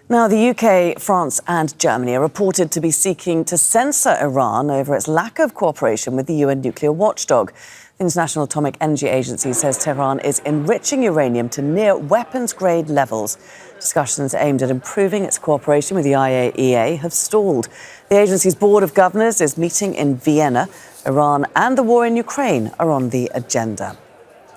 Now, the UK, France and Germany are reported to be seeking to censor Iran over its lack of cooperation with the UN nuclear watchdog. The International Atomic Energy Agency says Tehran is enriching uranium to near weapons-grade levels. Discussions aimed at improving its cooperation with the IAEA have stalled. The agency's board of governors is meeting in Vienna. Iran and the war in Ukraine are on the agenda.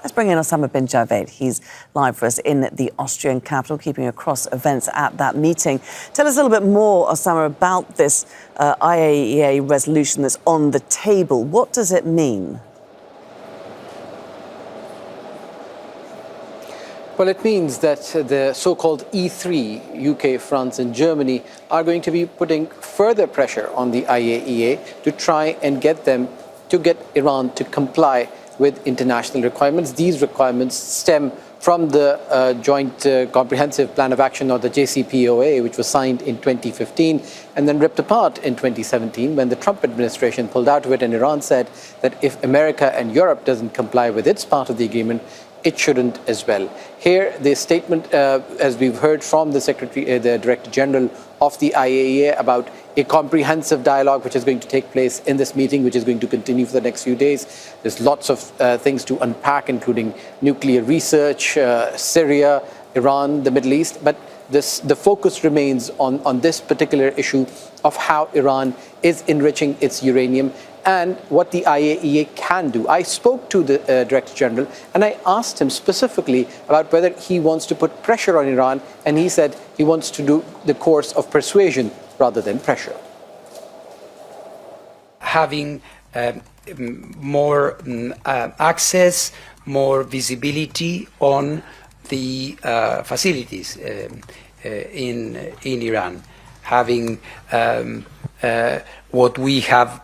Let's bring in Osama bin Javaid. He's live for us in the Austrian capital, keeping across events at that meeting. Tell us a little bit more, Osama, about this IAEA resolution that's on the table. What does it mean? Well, it means that the so-called E3, UK, France and Germany, are going to be putting further pressure on the IAEA to try and get Iran to comply with international requirements. These requirements stem from the Joint Comprehensive Plan of Action, or the JCPOA, which was signed in 2015 and then ripped apart in 2017 when the Trump administration pulled out of it, and Iran said that if America and Europe doesn't comply with its part of the agreement, it shouldn't as well. Here, the statement, as we've heard from the Director General of the IAEA, about a comprehensive dialogue which is going to take place in this meeting, which is going to continue for the next few days. There's lots of things to unpack, including nuclear research, Syria, Iran, the Middle East. But the focus remains on this particular issue of how Iran is enriching its uranium and what the IAEA can do. I spoke to the Director General and I asked him specifically about whether he wants to put pressure on Iran, and he said he wants to do the course of persuasion rather than pressure. Having more access, more visibility on the facilities in Iran, having what we have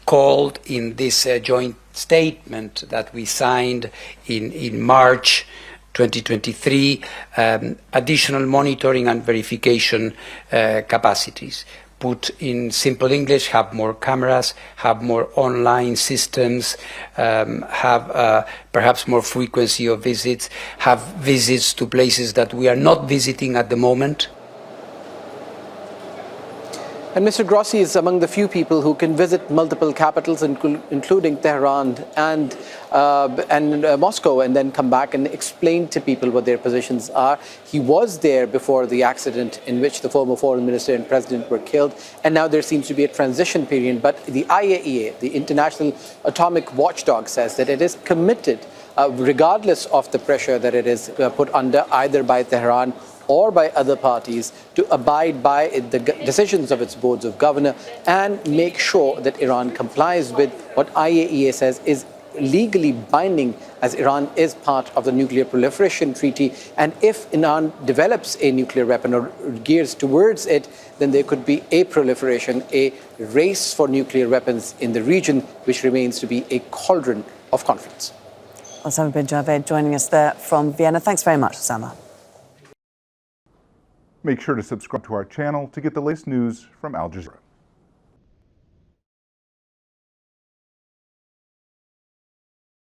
called in this joint statement that we signed in March 2023, additional monitoring and verification capacities. Put in simple English, have more cameras, have more online systems, have perhaps more frequency of visits, have visits to places that we are not visiting at the moment. And Mr. Grossi is among the few people who can visit multiple capitals, including Tehran and Moscow, and then come back and explain to people what their positions are. He was there before the accident in which the former foreign minister and president were killed, and now there seems to be a transition period. But the IAEA, the International Atomic Watchdog, says that it is committed, regardless of the pressure that it is put under either by Tehran or by other parties, to abide by the decisions of its boards of governors and make sure that Iran complies with what IAEA says is legally binding, as Iran is part of the Nuclear Proliferation Treaty. And if Iran develops a nuclear weapon or gears towards it, then there could be a proliferation, a race for nuclear weapons in the region, which remains to be a cauldron of conflicts. Osama bin Javaid joining us there from Vienna. Thanks very much, Osama. Make sure to subscribe to our channel to get the latest news from Al Jazeera.